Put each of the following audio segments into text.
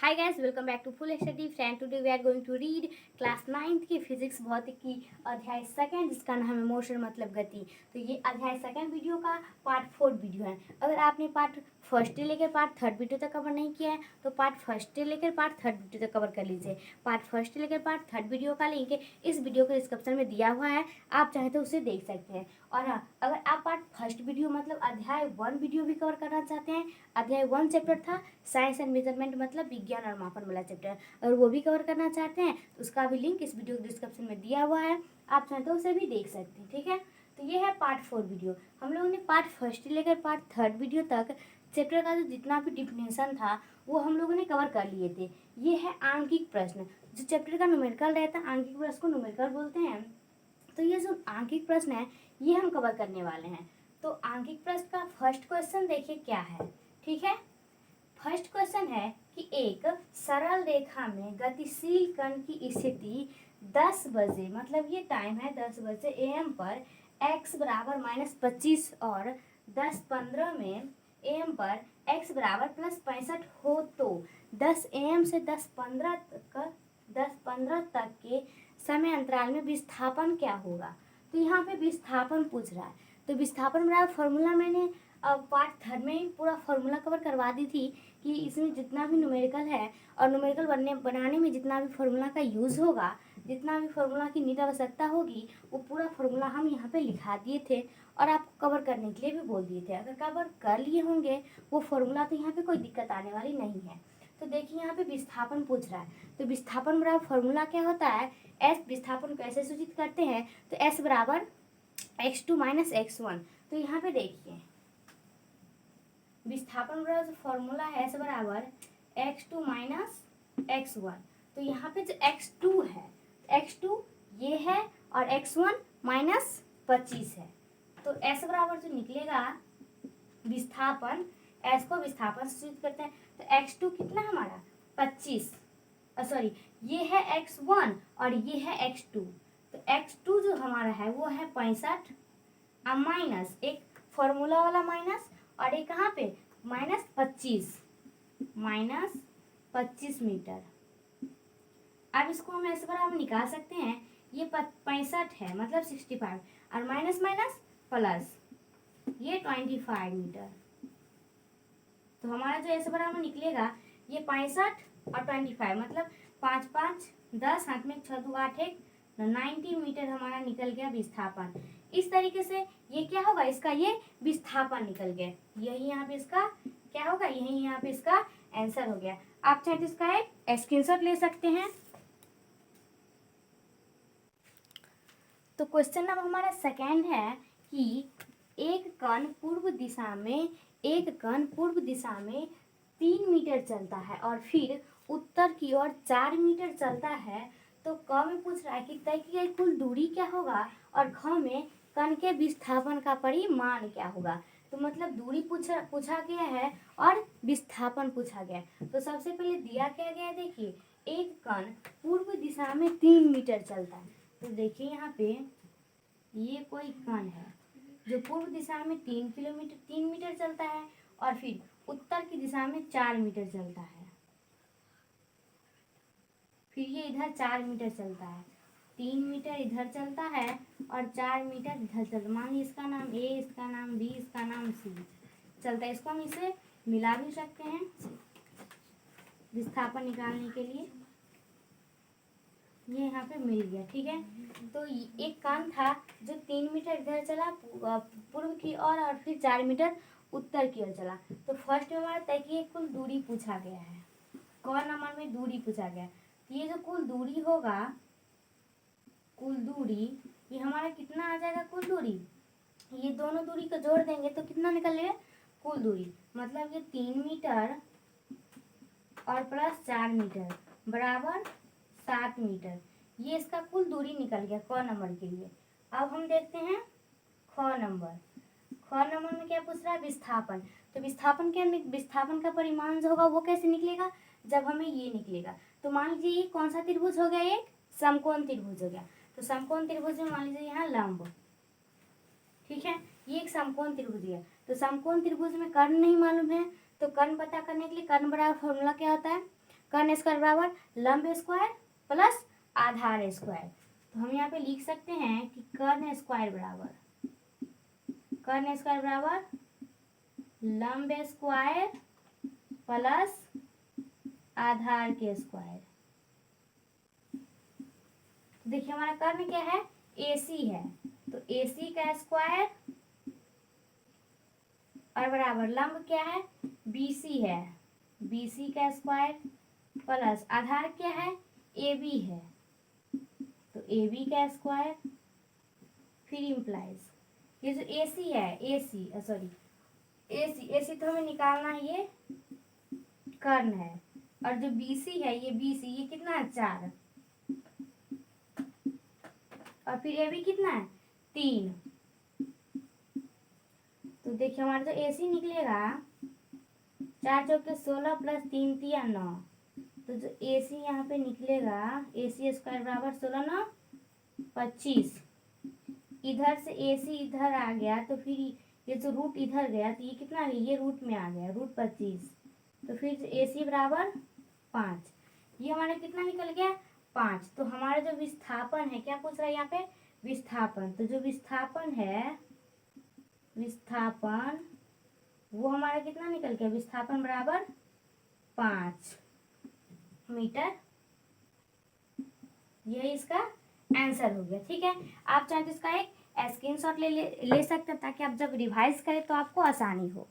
Hi guys, welcome back to full study friend. Today we are going to read class 9th की physics भौतिकी अध्याय second, जिसका नाम है मोशन मतलब गति। तो ये अध्याय सेकंड वीडियो का पार्ट 4 वीडियो है। अगर आपने पार्ट फर्स्ट से लेकर पार्ट थर्ड वीडियो तक कवर नहीं किया है तो पार्ट फर्स्ट से लेकर पार्ट थर्ड वीडियो तक कवर कर लीजिए। पार्ट फर्स्ट से लेकर पार्ट थर्ड वीडियो का लिंक इस वीडियो के डिस्क्रिप्शन में दिया हुआ है, आप चाहे तो उसे देख सकते हैं। और हाँ, अगर आप पार्ट फर्स्ट वीडियो मतलब अध्याय 1 वीडियो भी कवर करना चाहते हैं, अध्याय 1 चैप्टर था साइंस एंड मेजरमेंट मतलब विज्ञान और मापन वाला चैप्टर, अगर वो भी कवर करना चाहते हैं तो उसका भी लिंक इस वीडियो डिस्क्रिप्शन में दिया हुआ है, आप चाहे तो उसे भी देख सकते हैं। ठीक है, तो ये है पार्ट 4 वीडियो। हम लोगों ने पार्ट फर्स्ट से लेकर पार्ट थर्ड वीडियो तक चैप्टर का जो जितना भी डिफिनेशन था वो हम लोगों ने कवर कर लिए थे। ये है आंकिक प्रश्न, जो चैप्टर का न्यूमेरिकल रहता है, आंकिक प्रश्न को न्यूमेरिकल बोलते हैं। तो ये जो आंकिक प्रश्न है ये हम कवर करने वाले हैं। तो आंकिक प्रश्न का फर्स्ट क्वेश्चन देखिए क्या है। ठीक है, फर्स्ट क्वेश्चन है कि एक सरल रेखा में गतिशील कण की स्थिति 10 बजे, मतलब ये टाइम है 10 बजे एएम पर x बराबर -25 और 10:15 में एएम पर x बराबर +65 हो तो 10 एएम से 10:15 तक के समय अंतराल में विस्थापन क्या होगा। तो यहाँ पे विस्थापन पूछ रहा है। तो विस्थापन बराबर फॉर्मूला मैंने पार्ट थर्ड में पूरा फॉर्मूला कवर करवा दी थी कि इसमें जितना भी न्यूमेरिकल है और न्यूमेरिकल बनाने में जितना भी फॉर्मूला का यूज़ होगा, जितना भी फॉर्मूला की निट आवश्यकता होगी, वो पूरा फॉर्मूला हम यहाँ पे लिखा दिए थे और आपको कवर करने के लिए भी बोल दिए थे। अगर कवर कर लिए होंगे वो फॉर्मूला तो यहाँ पे कोई दिक्कत आने वाली नहीं है। तो देखिए यहाँ पे विस्थापन पूछ रहा है, तो विस्थापन बराबर फॉर्मूला क्या होता है, एस विस्थापन कैसे सूचित करते हैं, तो एस बराबर x2 - x1। तो यहाँ पे देखिए विस्थापन बराबर जो फॉर्मूला है एस बराबर x2 - x1। तो यहाँ पे जो x2 है, x2 ये है और x1 -25 है। तो s बराबर जो निकलेगा विस्थापन, s को विस्थापन से सूचित करते हैं। तो x2 कितना हमारा 25, सॉरी ये है x1 और ये है x2। तो x2 जो हमारा है वो है 65 माइनस एक फॉर्मूला वाला माइनस और एक कहाँ पे -25 मीटर। अब इसको हम ऐसे बराबर निकाल सकते हैं, ये 65 है मतलब 65 और माइनस माइनस प्लस ये 25 मीटर। तो हमारा जो ऐसे बराबर निकलेगा ये 65 और 25 मतलब 5 5 10, हाथ में 6 2 8 1 90 मीटर हमारा निकल गया विस्थापन। इस तरीके से ये क्या होगा, इसका ये विस्थापन निकल गया। यही यहाँ पे इसका क्या होगा, यही यहाँ पे इसका आंसर हो गया। आप चाहे तो इसका एक स्क्रीनशॉट ले सकते हैं। तो क्वेश्चन नंबर हमारा सेकेंड है कि एक कण पूर्व दिशा में 3 मीटर चलता है और फिर उत्तर की ओर 4 मीटर चलता है। तो क में पूछ रहा है कि तय की गई कुल दूरी क्या होगा और ख में कण के विस्थापन का परिमाण क्या होगा। तो मतलब दूरी पूछा गया है और विस्थापन पूछा गया। तो सबसे पहले दिया क्या गया है, देखिए एक कण पूर्व दिशा में 3 मीटर चलता है। तो देखिए यहाँ पे ये कोई कण है जो पूर्व दिशा में 3 मीटर चलता है और फिर उत्तर की दिशा में 4 मीटर चलता है, फिर ये इधर 4 मीटर चलता है, 3 मीटर इधर चलता है और 4 मीटर इधर चलता है। मान लीजिए इसका नाम ए, इसका नाम बी, इसका नाम सी चलता है। इसको हम इसे मिला भी सकते हैं विस्थापन निकालने के लिए। ये यहाँ पे मिल गया। ठीक है, तो एक कण था जो 3 मीटर इधर चला पूर्व की ओर और फिर 4 मीटर उत्तर की ओर चला। तो फर्स्ट में हमारा तय की कुल दूरी पूछा गया है, कौन नंबर में दूरी पूछा गया। तो ये जो कुल दूरी होगा, कुल दूरी ये हमारा कितना आ जाएगा, कुल दूरी ये दोनों दूरी को जोड़ देंगे तो कितना निकलेगा कुल दूरी, मतलब ये 3 मीटर और प्लस 4 मीटर बराबर 7 मीटर। ये इसका कुल दूरी निकल गया क नंबर के लिए। अब हम देखते हैं ख नंबर। ख नंबर में क्या पूछ रहा है, विस्थापन। तो विस्थापन का परिमाण जो होगा वो कैसे निकलेगा, जब हमें ये निकलेगा। तो मान लीजिए ये कौन सा त्रिभुज हो गया, एक समकोण त्रिभुज हो गया। तो समकोण त्रिभुज में मान लीजिए यहाँ लंब, ठीक है, ये एक समकोण त्रिभुज है। तो समकोण त्रिभुज में कर्ण नहीं मालूम है, तो कर्ण पता करने के लिए कर्ण बराबर फॉर्मूला क्या होता है, कर्ण स्क्वायर बराबर लंब स्क्वायर प्लस आधार स्क्वायर। तो हम यहाँ पे लिख सकते हैं कि कर्ण स्क्वायर बराबर लंब स्क्वायर प्लस आधार के स्क्वायर। देखिए हमारा कर्ण क्या है, AC है, तो AC का स्क्वायर और बराबर लंब क्या है, BC है, BC का स्क्वायर प्लस आधार क्या है, AB है, तो AB का स्क्वायर। फिर इम्प्लाइज ये जो AC है, AC तो हमें निकालना है, ये कर्ण है, और जो BC है ये BC, ये कितना है 4, और फिर AB कितना है 3। तो देखिए हमारा जो AC निकलेगा 4 चौके 16 प्लस 3 तिया 9, तो जो AC यहाँ पे निकलेगा AC स्क्वायर बराबर 16 9 25। इधर से AC इधर आ गया तो फिर ये जो रूट इधर गया तो ये कितना आ गया, ये रूट में आ गया रूट 25। तो फिर AC बराबर 5। ये हमारा कितना निकल गया 5। तो हमारा जो विस्थापन है, क्या पूछ रहा है यहाँ पे, विस्थापन। तो जो विस्थापन है, विस्थापन वो हमारा कितना निकल गया, विस्थापन बराबर 5 मीटर। ये इसका आंसर हो गया। ठीक है, आप चाहे तो इसका एक स्क्रीनशॉट ले सकते हैं ताकि आप जब रिवाइज करें तो आपको आसानी हो।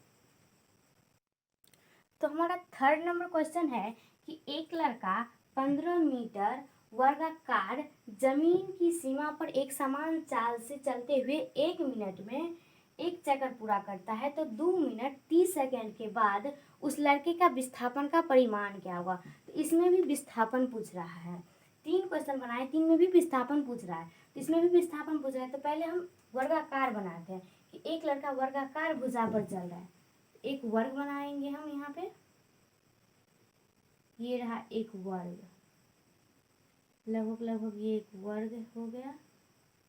तो हमारा 3rd नंबर क्वेश्चन है कि एक लड़का 15 मीटर वर्गाकार जमीन की सीमा पर एक समान चाल से चलते हुए 1 मिनट में एक चक्कर पूरा करता है, तो 2 मिनट 30 सेकंड के बाद उस लड़के का विस्थापन का परिमाण क्या होगा। तो इसमें भी विस्थापन पूछ रहा है। 3 क्वेश्चन बनाए, 3 में भी विस्थापन पूछ रहा है, तो इसमें भी विस्थापन पूछ रहा है। तो पहले हम वर्गाकार बनाते हैं कि एक लड़का वर्गाकार भुजा पर चल रहा है। एक वर्ग बनाएंगे हम यहाँ पे, ये रहा एक वर्ग, लगभग ये एक वर्ग हो गया।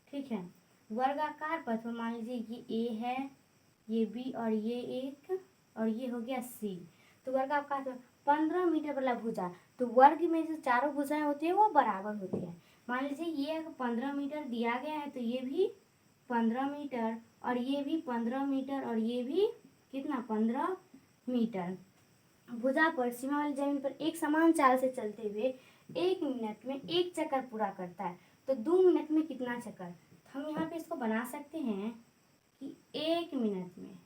ठीक है, वर्गाकार पथ पर मान लीजिए ये A है, ये B और ये एक, और ये हो गया C। तो वर्गाकार 15 मीटर वाला भुजा, तो वर्ग में जो चारों भुजाएं होती है वो बराबर होती है। मान लीजिए ये 15 मीटर दिया गया है, तो ये भी 15 मीटर और ये भी 15 मीटर और ये भी कितना 15 मीटर। भुजा पर सीमा वाली जमीन पर एक समान चाल से चलते हुए 1 मिनट में एक चक्कर पूरा करता है, तो 2 मिनट में कितना चक्कर। हम यहाँ पे इसको बना सकते हैं कि 1 मिनट में,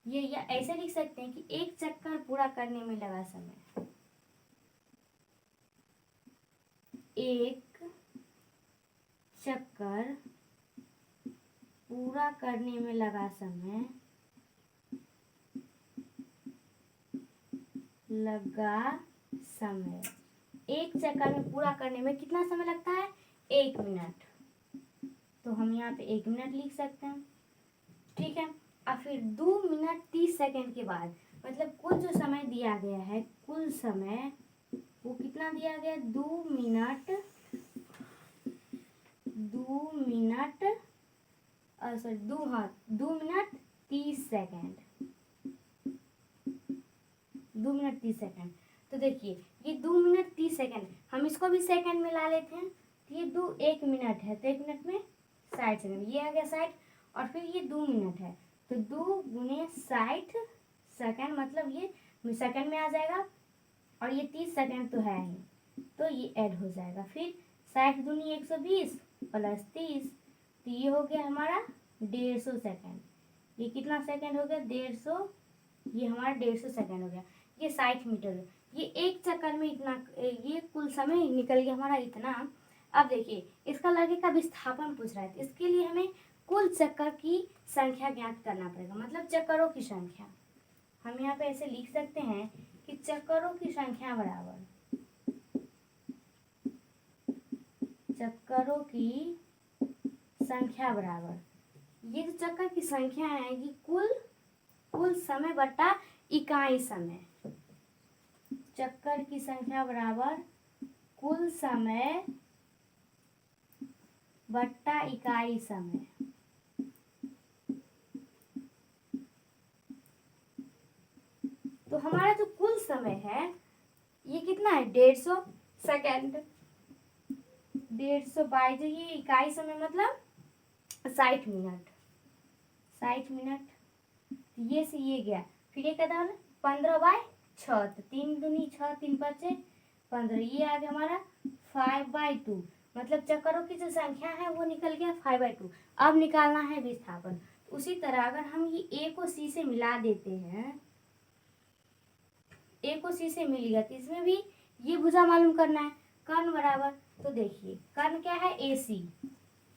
ये या ऐसे लिख सकते हैं कि एक चक्कर पूरा करने में लगा समय, एक चक्कर पूरा करने में लगा समय, एक चक्कर में पूरा करने में कितना समय लगता है 1 मिनट। तो हम यहाँ पे 1 मिनट लिख सकते हैं। ठीक है, और फिर 2 मिनट 30 सेकंड के बाद, मतलब कुल जो समय दिया गया है, कुल समय वो कितना दिया गया, 2 मिनट 30 सेकंड, 2 मिनट 30 सेकंड। तो देखिए ये 2 मिनट 30 सेकंड, हम इसको भी सेकंड में ला लेते हैं, तो ये 1 मिनट है, तो 1 मिनट में 60 सेकंड, ये आ गया 60, और फिर ये 2 मिनट है, तो 2 गुने 60 सेकंड, मतलब ये सेकंड में आ जाएगा, और ये 30 सेकंड तो है ही, तो ये ऐड हो जाएगा। फिर 60 दूनी 120 प्लस 30, तो ये हो गया हमारा 150 सेकंड। ये कितना सेकंड हो गया 150, ये हमारा 150 सेकंड हो गया। ये 60 मीटर, ये एक चक्कर में इतना, ये कुल समय निकल गया हमारा इतना। अब देखिए इसका लड़के का विस्थापन पूछ रहा है, तो इसके लिए हमें कुल चक्कर की संख्या ज्ञात करना पड़ेगा, मतलब चक्करों की संख्या। हम यहाँ पे ऐसे लिख सकते हैं कि चक्करों की संख्या बराबर, चक्करों की संख्या बराबर, ये जो चक्कर की संख्या है ये कुल समय बटा इकाई समय, चक्कर की संख्या बराबर कुल समय बट्टा इकाई समय। तो हमारा जो कुल समय है ये कितना है 150 सेकेंड। 150 बाई जो ये इकाई समय मतलब 60 मिनट। 60 मिनट ये से ये गया, फिर ये कहता है 15/6, तो 3 दूनी 6, 3 5 15, ये आ गया हमारा 5/2, मतलब चक्करों की जो संख्या है वो निकल गया 5/2। अब निकालना है विस्थापन। उसी तरह अगर हम ये ए को सी से मिला देते हैं, ए को सी से मिल गया, तो इसमें भी ये भुजा मालूम करना है, कर्ण बराबर। तो देखिए कर्ण क्या है ए सी,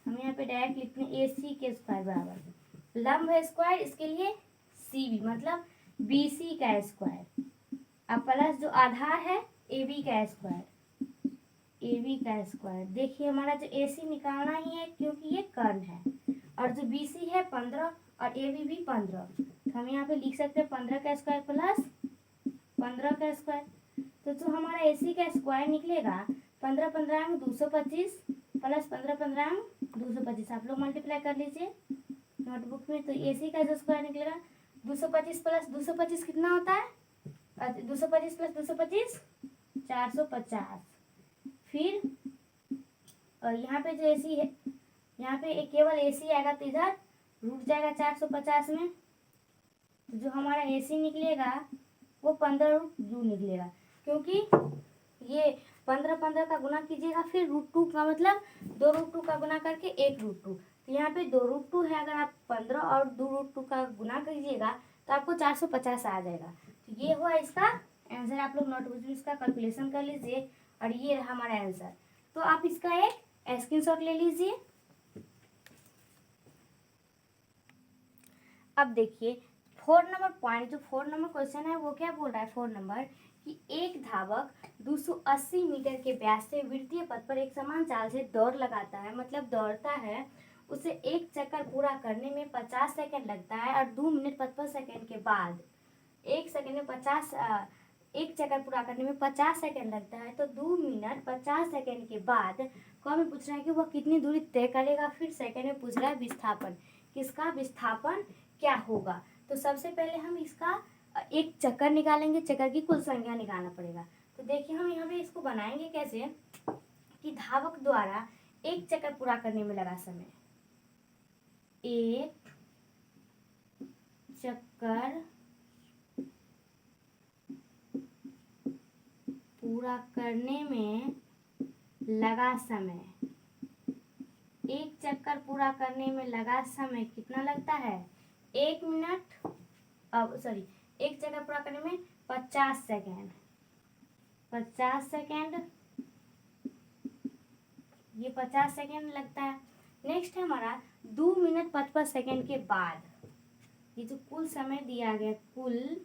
हम यहाँ पे डायरेक्ट लिखते हैं ए सी के स्क्वायर बराबर लंब है स्क्वायर, इसके लिए सी बी मतलब बी सी का स्क्वायर, अब प्लस जो आधार है ए बी का स्क्वायर, ए बी का स्क्वायर। देखिए हमारा जो ए सी निकालना ही है क्योंकि ये कर्ण है, और जो बी सी है 15 और ए बी भी 15, तो हम यहाँ पे लिख सकते हैं 15 का स्क्वायर प्लस 15 का स्क्वायर। तो जो हमारा ए सी का स्क्वायर निकलेगा 15 15 225 प्लस 15 15 225, आप लोग मल्टीप्लाई कर लीजिए नोटबुक में। तो ए सी का जो स्क्वायर निकलेगा 225 प्लस 225 कितना होता है, 225 प्लस 225 450। फिर यहाँ पे जो ए सी है, यहाँ पे एक केवल ए सी आएगा, तो इधर रूट जाएगा 450 में, तो जो हमारा ए सी निकलेगा वो 15√2 निकलेगा, क्योंकि ये 15 15 का गुना कीजिएगा, फिर √2 का मतलब 2√2 का गुना करके 1√2, तो यहाँ पे 2√2 है, अगर आप 15 और 2√2 का गुना कीजिएगा तो आपको 450 आ जाएगा। तो ये हुआ इसका आंसर, आप लोग नोटबुक में इसका कैलकुलेशन कर लीजिए, और ये रहा हमारा आंसर। तो आप इसका एक स्क्रीनशॉट ले लीजिए। अब देखिए 4 नंबर पॉइंट, जो 4 नंबर क्वेश्चन है वो क्या बोल रहा है 4 नंबर कि एक धावक 280 मीटर के व्यास से वृत्तीय पथ पर एक समान चाल से दौड़ लगाता है, मतलब दौड़ता है, उसे एक चक्कर पूरा करने में 50 सेकंड लगता है, और 2 मिनट 55 सेकंड के बाद एक सेकंड में 50 एक चक्कर पूरा करने में 50 सेकंड लगता है, तो 2 मिनट 50 सेकंड के बाद कौन पूछ रहा है कि वह कितनी दूरी तय करेगा। फिर सेकंड में पूछ रहा है विस्थापन, किसका विस्थापन क्या होगा। तो सबसे पहले हम इसका एक चक्कर निकालेंगे, चक्कर की कुल संख्या निकालना पड़ेगा। तो देखिए हम यहाँ पे इसको बनाएंगे कैसे कि धावक द्वारा एक चक्कर पूरा करने में लगा समय, एक चक्कर पूरा करने में लगा समय, एक चक्कर पूरा करने में लगा समय कितना लगता है 1 मिनट, एक चक्कर पूरा करने में 50 सेकेंड, 50 सेकेंड, ये 50 सेकेंड लगता है। नेक्स्ट है हमारा 2 मिनट 55 सेकेंड के बाद, ये जो कुल समय दिया गया, कुल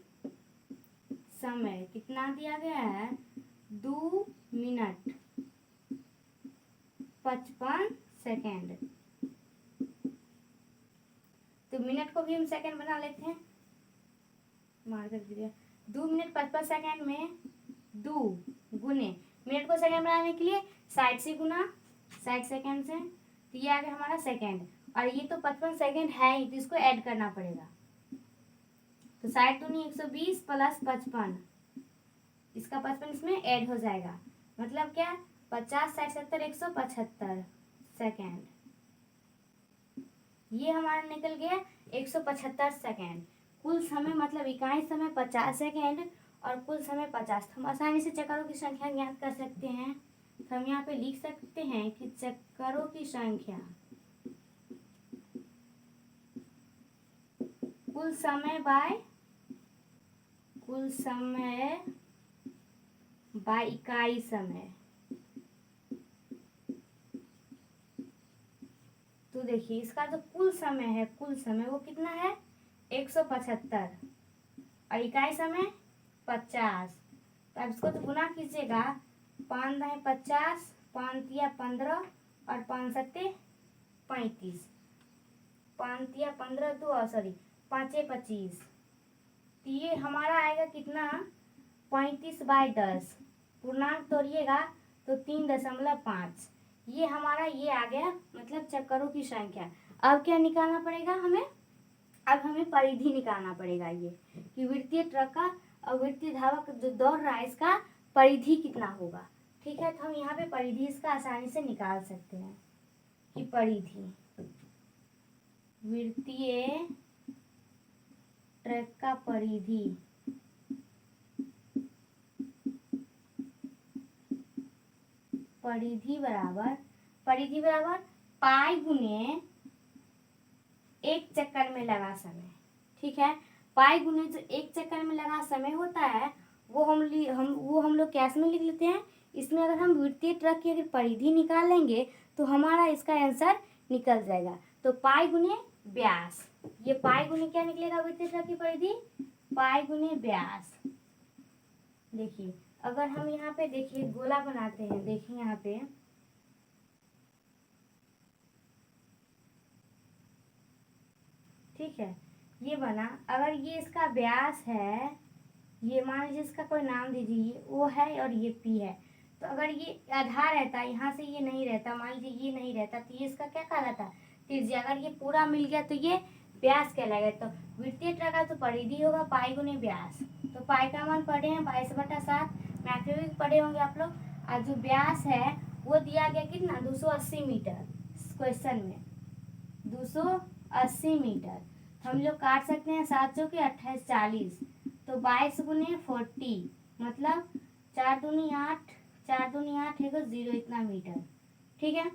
समय कितना दिया गया है 2 मिनट 55 सेकेंड, तो मिनट को भी हम सेकेंड बना लेते हैं, मार कर दीजिए। 2 मिनट 55 सेकेंड में 2 गुने मिनट को सेकेंड बनाने के लिए 60 से गुना 60 सेकेंड से, तो ये आ गया हमारा सेकेंड, और ये तो 55 सेकेंड है ही, तो इसको ऐड करना पड़ेगा। तो 60 दूनी 120 प्लस 55, इसका 55 इसमें ऐड हो जाएगा, मतलब क्या 50 60 70 175 सेकेंड, ये हमारा निकल गया 175 सेकेंड। कुल समय मतलब इकाई समय 50 सेकेंड और कुल समय 50। हम आसानी से चक्करों की संख्या ज्ञात कर सकते हैं, तो हम यहाँ पे लिख सकते हैं कि चक्करों की संख्या कुल समय बाय इकाई समय। तो देखिए इसका जो कुल समय है, कुल समय वो कितना है 175 और इकाई समय 50, तो अब इसको तो गुना कीजिएगा, 5 दाएं 50, 5 तिया 15 और 5 सत्ते 35, 5 तिया 15 2 सॉरी 5 25, तो ये हमारा आएगा कितना 35/10, पूर्णांक तोड़िएगा तो 3.5, ये हमारा ये आ गया, मतलब चक्करों की संख्या। अब क्या निकालना पड़ेगा हमें, अब हमें परिधि निकालना पड़ेगा, ये कि वृत्तीय ट्रक का और वृत्तीय धावक जो दौड़ रहा है इसका परिधि कितना होगा। ठीक है, तो हम यहाँ पे परिधि इसका आसानी से निकाल सकते हैं कि परिधि वृत्तीय ट्रैक का परिधि बराबर पाई गुने एक चक्कर में लगा समय। ठीक है, पाई गुने जो एक चक्कर में लगा समय होता है वो हम लोग कैसे में लिख लेते हैं। इसमें अगर हम वृत्तीय ट्रक की अगर परिधि निकालेंगे तो हमारा इसका आंसर निकल जाएगा। तो पाई गुने व्यास, ये पाई गुने क्या निकलेगा वृत्तीय ट्रक की परिधि, पाई गुने व्यास। देखिए अगर हम यहाँ पे देखिए गोला बनाते हैं, देखिए यहाँ पे ठीक है, ये बना। अगर ये इसका व्यास है, ये मान लीजिए इसका कोई नाम दीजिए, ओ है और ये पी है। तो अगर ये आधा रहता, यहाँ से ये नहीं रहता, मान लीजिए ये नहीं रहता, तो ये इसका क्या कहलाता, त्रिज्या। अगर ये पूरा मिल गया तो ये व्यास कहलाएगा। तो वृत्तीय ट्रक का तो परिधि होगा पाई गुने व्यास। तो पाई का मान पढ़े हैं 22/7, मैथमेटिक्स पढ़े होंगे आप लोग। और जो व्यास है वो दिया गया कितना, 280 मीटर क्वेश्चन में, 280 मीटर। हम लोग काट सकते हैं 7 चौके 28 40, तो 22 गुने 40 मतलब 4 दूनी 8, 4 दूनी 8 है 0 इतना मीटर। ठीक है,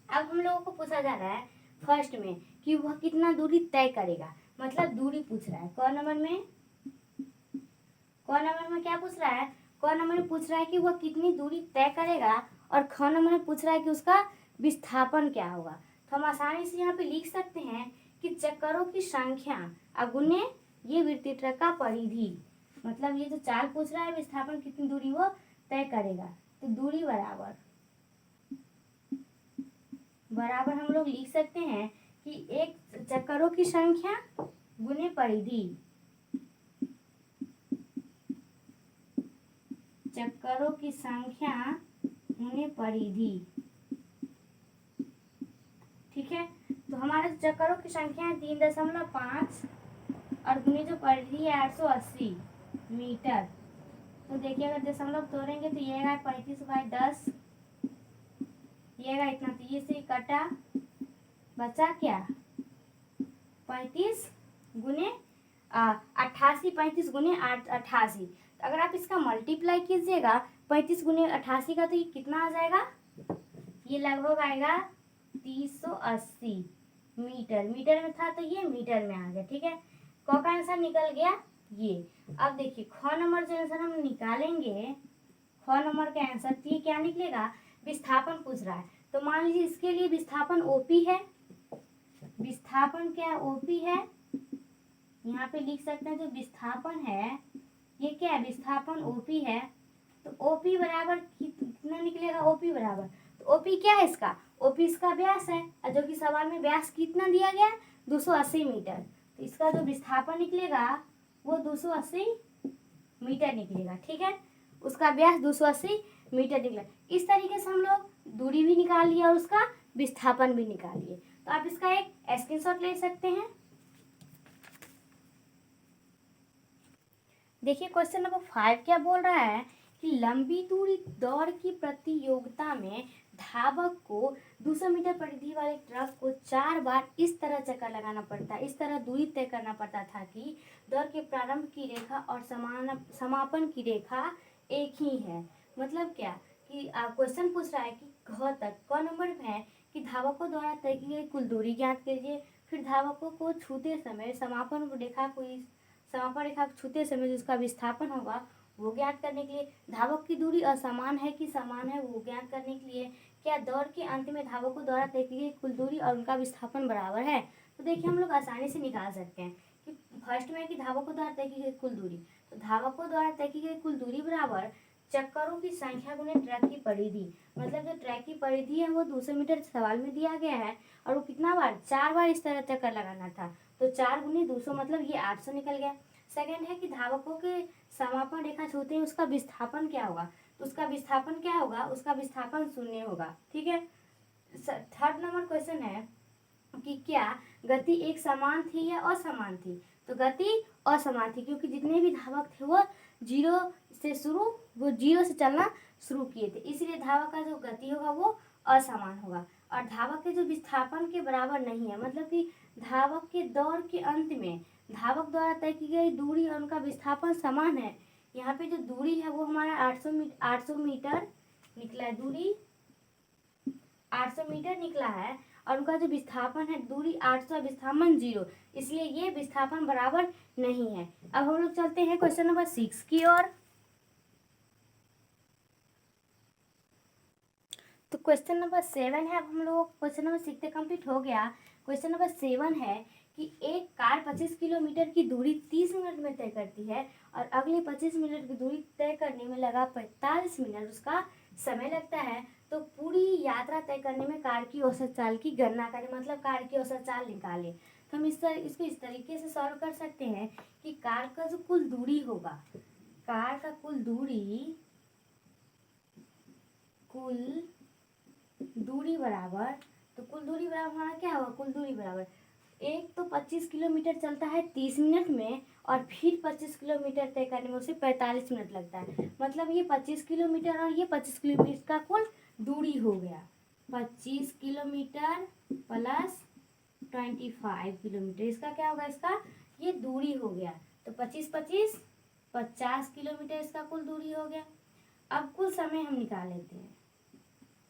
अब हम लोगों को पूछा जा रहा है फर्स्ट में कि वह कितना दूरी तय करेगा, मतलब दूरी पूछ रहा है। कौन नंबर में क्या पूछ रहा है, कौन नंबर में पूछ रहा है कि वह कितनी दूरी तय करेगा, और ख नंबर में पूछ रहा है कि उसका विस्थापन क्या होगा। तो हम आसानी से यहाँ पे लिख सकते हैं कि चक्करों की संख्या अगुने ये वृत्तीय ट्रक का परिधि, मतलब ये जो चाल पूछ रहा है विस्थापन कितनी दूरी वो तय करेगा। तो दूरी बराबर हम लोग लिख सकते हैं कि एक चक्करों की संख्या गुने परिधि, चक्करों की संख्या गुने परिधि। ठीक है, तो हमारे चक्करों की संख्या है 3.5 और गुने जो परिधि है 880 मीटर। तो देखिए अगर दशमलव तोड़ेंगे तो ये आएगा 35/10, ये आएगा इतना, तो ये से कटा, बचा क्या 35 गुने 88, 35 गुने 88। अगर आप इसका मल्टीप्लाई कीजिएगा 35 गुने 88 का, तो ये कितना आ जाएगा, ये लगभग आएगा 380 मीटर। मीटर में था तो ये मीटर में आ गया। ठीक है, क का आंसर निकल गया ये। अब देखिए ख नंबर जो आंसर हम निकालेंगे, ख नंबर का आंसर तो ये क्या निकलेगा, विस्थापन पूछ रहा है। तो मान लीजिए इसके लिए विस्थापन ओपी है, विस्थापन क्या ओपी है, यहाँ पे लिख सकते हैं जो विस्थापन है ये क्या है, विस्थापन ओपी है। तो ओपी बराबर कितना निकलेगा, ओपी बराबर, तो ओपी क्या है इसका, ओपी इसका व्यास है, और जो कि सवाल में व्यास कितना दिया गया 280 मीटर। तो इसका जो विस्थापन निकलेगा वो 280 मीटर निकलेगा। ठीक है, उसका व्यास 280 मीटर निकला। इस तरीके से हम लोग दूरी भी निकाल लिए और उसका विस्थापन भी निकाल लिए। तो आप इसका एक स्क्रीनशॉट ले सकते हैं। देखिए क्वेश्चन नंबर 5 क्या बोल रहा है कि लंबी दूरी दौड़ की प्रतियोगिता में धावक को 200 मीटर परिधि वाले ट्रक को 4 बार इस तरह चक्कर लगाना पड़ता, इस तरह दूरी तय करना पड़ता था कि दौड़ के प्रारंभ की रेखा और समापन की रेखा एक ही है। मतलब क्या कि क्वेश्चन पूछ रहा है कि घ तक क नंबर में है कि धावकों द्वारा तय की गई कुल दूरी ज्ञात कीजिए। फिर धावकों को छूते समय समापन रेखा को छूते समय जिसका विस्थापन होगा वो ज्ञात करने के लिए, धावक की दूरी असमान है कि समान है वो ज्ञात करने के लिए, क्या दौड़ के अंत में धावकों द्वारा तय की गई कुल दूरी और उनका विस्थापन बराबर है। तो देखिए हम लोग आसानी से निकाल सकते हैं कि फर्स्ट में कि धावकों द्वारा तय की गई कुल दूरी, तो धावकों द्वारा तय की गई कुल दूरी बराबर चक्करों की संख्या गुने ट्रैक की परिधि। मतलब जो ट्रैक की परिधि है वो 200 मीटर सवाल में दिया गया है और वो कितना बार 4 बार इस तरह चक्कर लगाना था। तो 4 गुने 200 मतलब ये 800 निकल गया। सेकंड है कि धावकों के समापन रेखा छूते हैं उसका विस्थापन क्या होगा, तो उसका विस्थापन क्या होगा, उसका विस्थापन 0 होगा। ठीक है, थर्ड नंबर क्वेश्चन है कि क्या गति एक समान थी या असमान थी। तो गति असमान थी क्योंकि जितने भी धावक थे वो जीरो से शुरू, वो जीरो से चलना शुरू किए थे, इसलिए धावक का जो गति होगा वो असमान होगा। और धावक के जो विस्थापन के बराबर नहीं है, मतलब कि धावक के दौड़ के अंत में धावक द्वारा तय की गई दूरी और उनका विस्थापन समान है। यहाँ पे जो दूरी है वो हमारा 800 मीटर निकला है, दूरी 800 मीटर निकला है, और उनका जो विस्थापन है दूरी 800, विस्थापन 0, इसलिए ये विस्थापन बराबर नहीं है। अब हम लोग चलते हैं क्वेश्चन नंबर 6 की ओर। तो क्वेश्चन नंबर 7 है, अब हम लोग क्वेश्चन नंबर 6 कंप्लीट हो गया। क्वेश्चन नंबर 7 है कि एक कार 25 किलोमीटर की दूरी 30 मिनट में तय करती है और अगले 25 मिनट की दूरी तय करने में लगा 45 मिनट उसका समय लगता है, तो पूरी यात्रा तय करने में कार की औसत चाल की गणना करें, मतलब कार की औसत चाल निकालें। तो हम इसको इस तरीके से सॉल्व कर सकते हैं कि कार का जो कुल दूरी होगा, कार का कुल दूरी बराबर, तो कुल दूरी बराबर हमारा क्या होगा, कुल दूरी बराबर एक तो 25 किलोमीटर चलता है 30 मिनट में, और फिर 25 किलोमीटर तय करने में उसे 45 मिनट लगता है, मतलब ये 25 किलोमीटर और ये 25 किलोमीटर का कुल दूरी हो गया। 25 किलोमीटर प्लस 25 किलोमीटर, इसका क्या होगा, इसका ये दूरी हो गया। तो 25 25 50 किलोमीटर इसका कुल दूरी हो गया। अब कुल समय हम निकाल लेते हैं,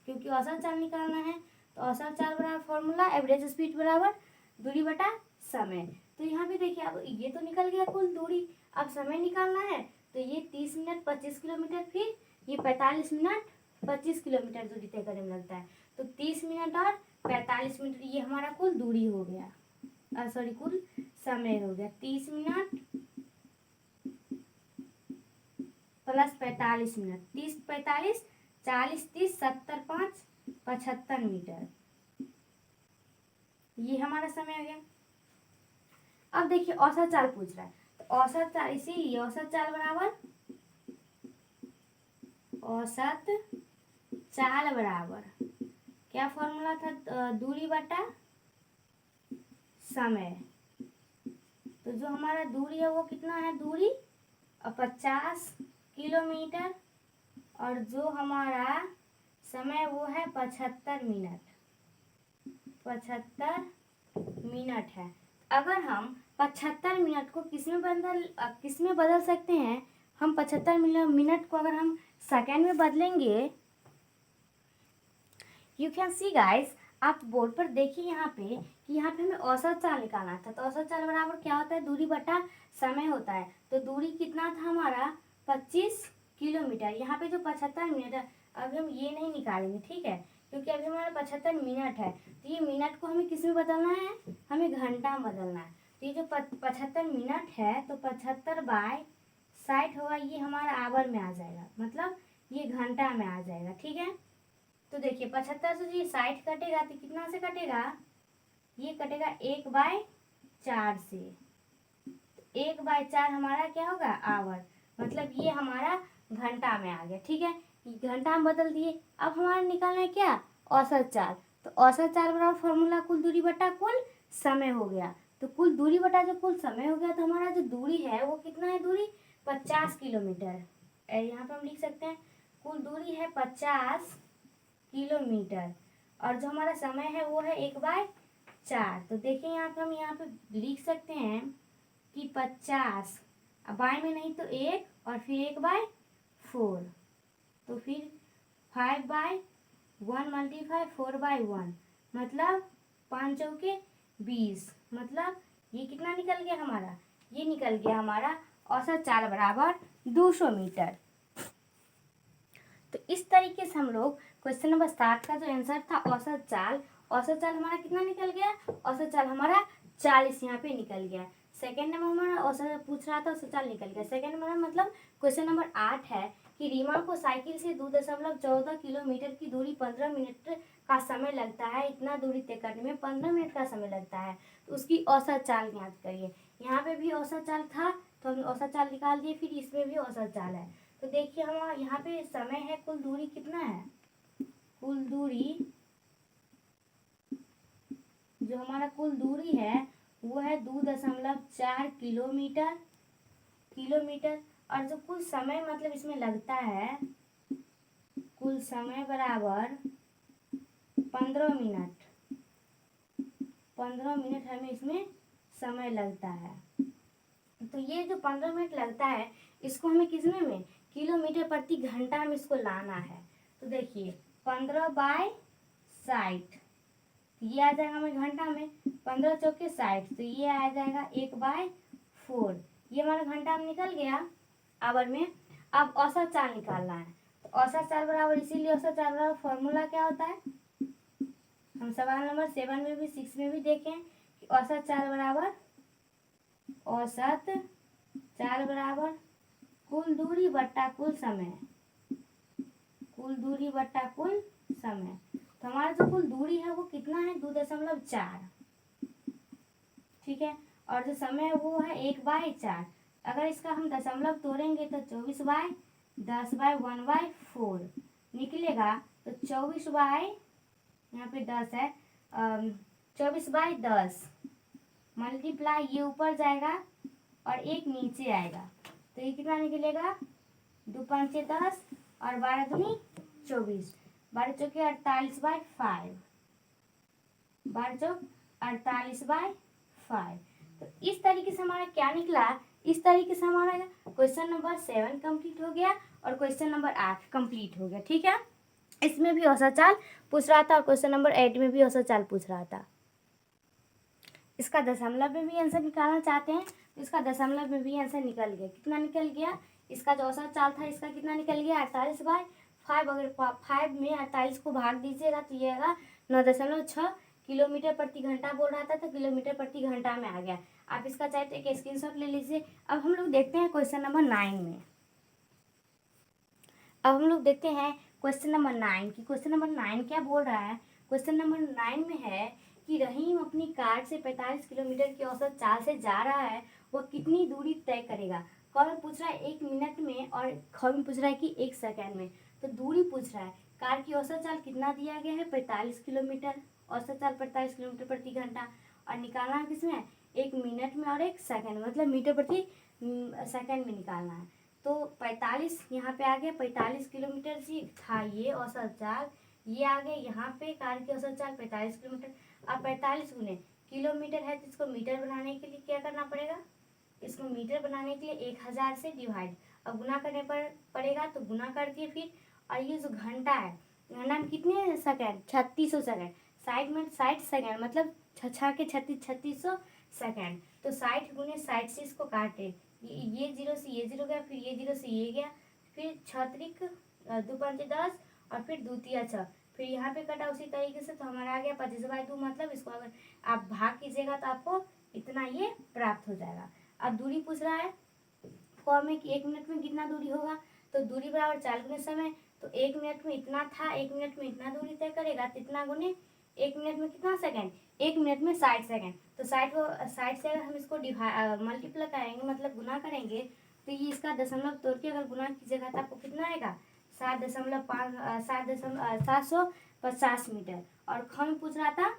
क्योंकि औसत चाल निकालना है। तो औसत चाल बराबर फॉर्मूला एवरेज स्पीड बराबर दूरी बटा समय। तो यहाँ पे देखिए, अब ये तो निकल गया कुल दूरी, अब समय निकालना है। तो ये 30 मिनट 25 किलोमीटर, फिर ये 45 मिनट 25 किलोमीटर दूरी तय करने में लगता है। तो 30 मिनट और 45 मिनट ये हमारा कुल दूरी हो गया, सॉरी कुल समय हो गया। 30 मिनट प्लस 45 मिनट, 30 45 40 30 70 5 75 मीटर, ये हमारा समय हो गया। अब देखिए औसत चाल पूछ रहा है, तो औसत चाल, इसीलिए औसत चाल बराबर क्या फॉर्मूला था, दूरी बटा समय। तो जो हमारा दूरी है वो कितना है, दूरी 50 किलोमीटर, और जो हमारा समय वो है 75 मिनट है। अगर हम 75 मिनट को किस में बदल सकते हैं, हम 75 मिनट को अगर हम सेकेंड में बदलेंगे, यू कैन सी गाइस, आप बोर्ड पर देखिए यहाँ पे कि यहाँ पे हमें औसत चाल निकालना था। तो औसत चाल बराबर क्या होता है, दूरी बटा समय होता है। तो दूरी कितना था हमारा 25 किलोमीटर, यहाँ पे जो 75 मिनट है, अभी हम ये नहीं निकालेंगे, ठीक है, क्योंकि अभी हमारा 75 मिनट है। तो ये मिनट को हमें किस में बदलना है, हमें घंटा में बदलना है। तो ये जो 75 मिनट है, तो 75/60 होगा, ये हमारा आवर में आ जाएगा, मतलब ये घंटा में आ जाएगा, ठीक है। तो देखिए 75 से ये 60 कटेगा तो कितना से कटेगा, ये कटेगा 1/4 से। 1/4 हमारा क्या होगा, आवर, मतलब ये हमारा घंटा में आ गया, ठीक है, घंटा में बदल दिए। अब हमारा निकालना है क्या, औसत चाल। तो औसत चाल बराबर फॉर्मूला कुल दूरी बटा कुल समय हो गया। तो कुल दूरी बटा जो कुल समय हो गया, तो हमारा जो दूरी है वो कितना है, दूरी 50 किलोमीटर। यहाँ पर हम लिख सकते हैं कुल दूरी है 50 किलोमीटर, और जो हमारा समय है वो है 1/4। तो देखिए यहाँ पे हम यहाँ पे लिख सकते हैं कि 50 बाय में नहीं तो 1, और फिर 1/4, तो फिर 5/1 मल्टीप्लाई 4/1, मतलब 5 चौके 20, मतलब ये कितना निकल गया हमारा, ये निकल गया हमारा औसत चाल बराबर 200 मीटर। तो इस तरीके से हम लोग क्वेश्चन नंबर 7 का जो आंसर था औसत चाल हमारा कितना निकल गया, औसत चाल हमारा 40 यहाँ पे निकल गया। सेकेंड नंबर हमारा औसत पूछ रहा था, औसत चाल निकल गया। सेकेंड नंबर मतलब क्वेश्चन नंबर 8 है कि रीमा को साइकिल से 2.14 किलोमीटर की दूरी 15 मिनट का समय लगता है, इतना दूरी तय करने में 15 मिनट का समय लगता है, तो उसकी औसत चाल ज्ञात करिए। यहाँ पे भी औसत चाल था तो हमने औसत चाल निकाल दिए, फिर इसमें भी औसत चाल है। तो देखिए हम यहाँ पे समय है, कुल दूरी कितना है, कुल दूरी जो हमारा कुल दूरी है वो है 2.4 किलोमीटर, और जो कुल समय मतलब इसमें लगता है, कुल समय बराबर 15 मिनट, 15 मिनट हमें इसमें समय लगता है। तो ये जो 15 मिनट लगता है इसको हमें किसमें में किलोमीटर प्रति घंटा में इसको लाना है। तो देखिए 15/60, ये आ जाएगा हमें घंटा में, 15 चौके 60, तो ये आ जाएगा 1/4। ये हमारा घंटा में निकल गया आवर में। अब औसत चाल निकालना है, तो औसत चाल बराबर, इसीलिए औसत चाल बराबर फॉर्मूला क्या होता है, हम सवाल नंबर 7 में भी 6 में भी देखें कि औसत चाल बराबर, औसत चाल बराबर कुल दूरी बट्टा कुल समय, कुल दूरी बट्टा कुल समय। तो हमारा जो कुल दूरी है वो कितना है, 2.4, ठीक है। और जो समय है वो है 1/4। अगर इसका हम दशमलव तोड़ेंगे तो 24/10/1/4 निकलेगा। तो 24 बाई, यहाँ पे 10 है, 24/10 मल्टीप्लाई, ये ऊपर जाएगा और एक नीचे आएगा, तो ये कितना निकलेगा, 2×5 = 10 और 12×2 = 24, 12 चौके 48/5, 12 चौक 48/5। तो इस तरीके से हमारा क्या निकला, इस तरीके से हमारा क्वेश्चन नंबर 7 कंप्लीट हो गया और क्वेश्चन नंबर 8 कंप्लीट हो गया, ठीक है। इसमें भी औसत चाल पूछ रहा था और क्वेश्चन नंबर 8 में भी औसत चाल पूछ रहा था। इसका दशमलव में भी आंसर निकालना चाहते हैं तो इसका दशमलव में भी आंसर निकल गया। कितना निकल गया, इसका जो औसत चाल था इसका कितना निकल गया, 48/5। अगर 5 में 48 को भाग दीजिएगा तो ये आएगा 9.6 किलोमीटर प्रति घंटा बोल रहा था, तो किलोमीटर प्रति घंटा में आ गया। आप इसका चाहे तो एक स्क्रीनशॉट ले लीजिए। अब हम लोग देखते हैं क्वेश्चन नंबर 9 में। अब हम लोग देखते हैं क्वेश्चन नंबर 9 की। क्वेश्चन नंबर 9 क्या बोल रहा है, क्वेश्चन नंबर 9 में है कि रहीम अपनी कार से 45 किलोमीटर की औसत चाल से जा रहा है, वह कितनी दूरी तय करेगा। क में पूछ रहा है 1 मिनट में और ख में पूछ रहा है कि 1 सेकंड में। तो दूरी पूछ रहा है, कार की औसत चाल कितना दिया गया है, 45 किलोमीटर, औसत चाल 45 किलोमीटर प्रति घंटा, और निकालना है किसमें, 1 मिनट में और 1 सेकंड में, मतलब मीटर प्रति सेकंड में निकालना है। तो 45 यहाँ पे आ गया, 45 किलोमीटर से था ये औसत चाल, ये आ गया यहाँ पे कार की औसत चाल 45 किलोमीटर। अब 45 गुने किलोमीटर है तो इसको मीटर बनाने के लिए क्या करना पड़ेगा, इसको मीटर बनाने के लिए 1000 से डिवाइड, अब गुना करने पर पड़ेगा, तो गुना कर दिए फिर। और ये जो घंटा है, घंटा में कितने सेकंड, 3600 सेकंड, 60 मिनट 60 सेकंड, मतलब 6 के 3600 सेकंड। तो 60 गुने 60 से इसको काटे, ये 0 से ये 0 गया, फिर ये 0 से ये गया, फिर 6 × 10 और फिर 2 × 6, फिर यहाँ पे कटा उसी तरीके से, तो हमारा आ गया 25/2। मतलब इसको अगर आप भाग कीजिएगा तो आपको इतना ये प्राप्त हो जाएगा। अब दूरी पूछ रहा है फॉर्म में कि 1 मिनट में कितना दूरी होगा, तो दूरी बराबर 4 गुने समय, तो 1 मिनट में इतना था, 1 मिनट में इतना दूरी तय करेगा, तो इतना गुने 1 मिनट में कितना सेकंड, 1 मिनट में 60 सेकंड। तो 60 से अगर हम इसको मल्टीप्लाई करेंगे, मतलब गुना करेंगे, तो ये इसका दशमलव तोड़ के अगर गुना कीजिएगा तो आपको कितना आएगा, 7.50 मीटर। और ख में पूछ रहा था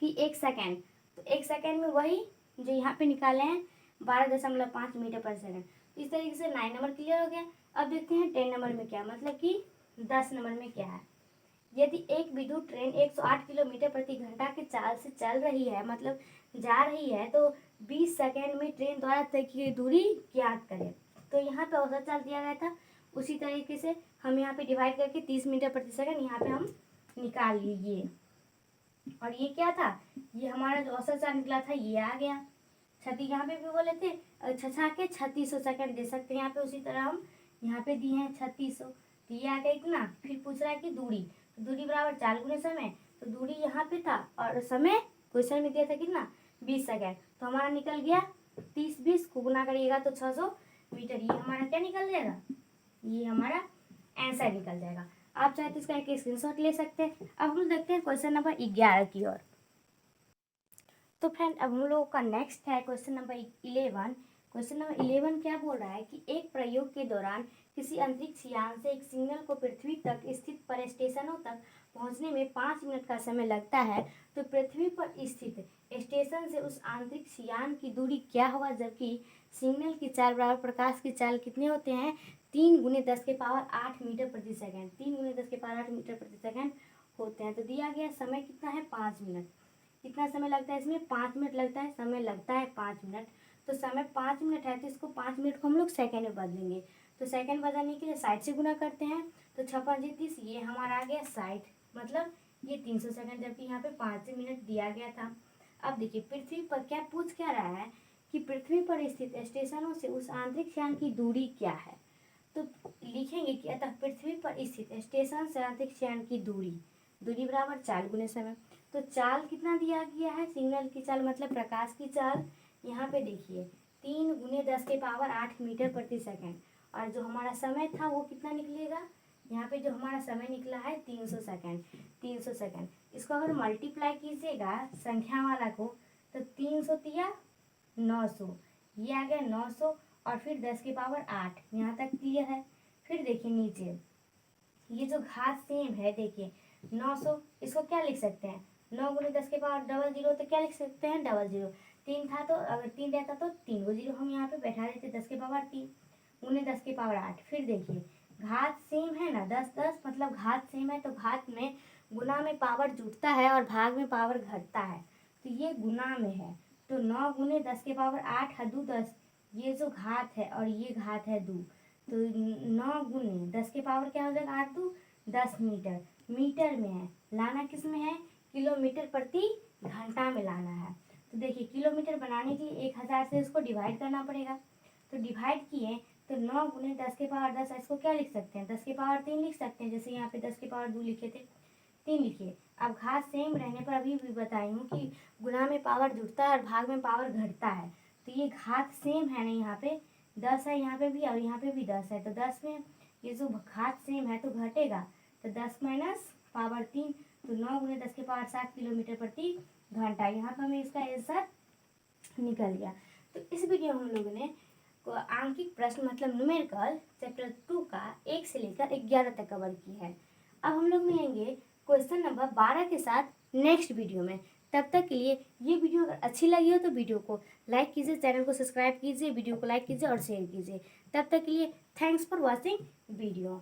कि 1 सेकेंड, तो 1 सेकेंड में वही जो यहाँ पे निकाले हैं 12.5 मीटर पर सेकेंड। इस तरीके से 9 नंबर क्लियर हो गया। अब देखते हैं 10 नंबर में क्या, मतलब कि 10 नंबर में क्या है। यदि एक विद्युत ट्रेन 108 किलोमीटर प्रति घंटा के चाल से चल रही है, मतलब जा रही है, तो 20 सेकेंड में ट्रेन द्वारा तय की गई दूरी ज्ञात करें। तो यहाँ पे औसत चाल दिया गया था, उसी तरीके से हम यहाँ पे डिवाइड करके 30 मीटर प्रति सेकंड यहाँ पे हम निकाल लिए। और ये क्या था, ये हमारा जो औसत चाल निकला था ये आ गया। यहाँ पे भी बोले थे 6 के 3600 सेकंड दे सकते हैं यहाँ पे, उसी तरह हम यहाँ पे दिए हैं 3600, तो ये आ गया इतना। फिर पूछ रहा है कि दूरी, तो दूरी बराबर 4 गुने समय, तो दूरी यहाँ पे था और समय क्वेश्चन में दिया था कितना, 20 सेकंड, तो हमारा निकल गया 30-20 को गुना करिएगा तो 600 मीटर। ये हमारा क्या निकल जाएगा, ये हमारा आंसर निकल जाएगा। आप चाहे तो इसका एक स्क्रीनशॉट ले सकते हैं। अब हम देखते हैं क्वेश्चन नंबर 11 की ओर। तो फ्रेंड अब हम लोगों का नेक्स्ट है क्वेश्चन नंबर 11। क्वेश्चन नंबर 11 क्या बोल रहा है कि एक प्रयोग के दौरान किसी अंतरिक्ष यान से एक सिग्नल को पृथ्वी तक स्थित पर स्टेशनों तक पहुंचने में 5 मिनट का समय लगता है, तो पृथ्वी पर स्थित स्टेशन से उस अंतरिक्ष यान की दूरी क्या होगा, जबकि सिग्नल की चाल बराबर प्रकाश की चाल कितने होते हैं, 3 × 10⁸ मीटर प्रति सेकंड, 3 × 10⁸ मीटर प्रति सेकंड होते हैं। तो दिया गया समय कितना है, 5 मिनट। कितना समय लगता है इसमें, 5 मिनट लगता है, समय लगता है 5 मिनट। तो समय 5 मिनट है, तो इसको 5 मिनट को हम लोग सेकंड में बदलेंगे। तो सेकंड बदलने के लिए 60 से गुना करते हैं, तो 56×30, ये हमारा आ गया 60, मतलब ये 300 सेकंड, जबकि यहाँ पे 5 मिनट दिया गया था। अब देखिए पृथ्वी पर क्या पूछ क्या रहा है कि पृथ्वी पर स्थित स्टेशनों से उस अंतरिक्ष यान की दूरी क्या है। तो लिखेंगे कि अतः पृथ्वी पर स्थित स्टेशन से अंतरिक्ष यान की दूरी, दूरी बराबर चाल गुने समय। तो चाल कितना दिया गया है, सिग्नल की चाल मतलब प्रकाश की चाल, यहाँ पे देखिए 3 × 10⁸ मीटर प्रति सेकंड, और जो हमारा समय था वो कितना निकलेगा, यहाँ पे जो हमारा समय निकला है 300 सेकंड, 300 सेकंड। इसको अगर मल्टीप्लाई कीजिएगा संख्या वाला को, तो 300 तिया 900, ये आ गया 900, और फिर 10⁸, यहाँ तक क्लियर है। फिर देखिए नीचे ये जो घात सेम है, देखिए 900, इसको क्या लिख सकते हैं, 9 × 10⁻00, तो क्या लिख सकते हैं, 00। 3 था तो अगर 3 रहता तो 3 को 0 हम यहाँ पे बैठा देते, 10⁻3 × 10⁸। फिर देखिए घात सेम है ना, 10 10 मतलब घात सेम है, तो घात में गुना में पावर जुटता है और भाग में पावर घटता है, तो ये गुना में है। तो 9 × 10⁸ है 2 10, ये जो घात है और ये घात है 2, तो 9 × 10 की पावर क्या हो जाएगा, 8 2 10 मीटर, मीटर में है, लाना किस में है, किलोमीटर प्रति घंटा में लाना है। तो देखिए किलोमीटर बनाने के लिए 1000 से इसको डिवाइड करना पड़ेगा, तो डिवाइड किए तो 9 × 10⁻10, इसको क्या लिख सकते हैं, 10⁻3 लिख सकते हैं, जैसे यहाँ पे 10⁻2 लिखे थे, 3 लिखिए। अब घात सेम रहने पर अभी भी बताई हूँ कि गुना में पावर जुड़ता है और भाग में पावर घटता है, तो ये घात सेम है ना, यहाँ पे 10 है, यहाँ पे भी और यहाँ पे भी 10 है, तो 10 में ये जो घात सेम है तो घटेगा, तो 10 - पावर 3, तो 9 × 10⁻7 किलोमीटर प्रति घंटा। यहाँ पर हमें इसका आंसर निकल गया। तो इस वीडियो में हम लोगों ने आंकिक प्रश्न मतलब न्यूमेरिकल चैप्टर 2 का 1 से लेकर 11 तक कवर की है। अब हम लोग मिलेंगे क्वेश्चन नंबर 12 के साथ नेक्स्ट वीडियो में। तब तक के लिए ये वीडियो अगर अच्छी लगी हो तो वीडियो को लाइक कीजिए, चैनल को सब्सक्राइब कीजिए, वीडियो को लाइक कीजिए और शेयर कीजिए। तब तक के लिए थैंक्स फॉर वॉचिंग वीडियो।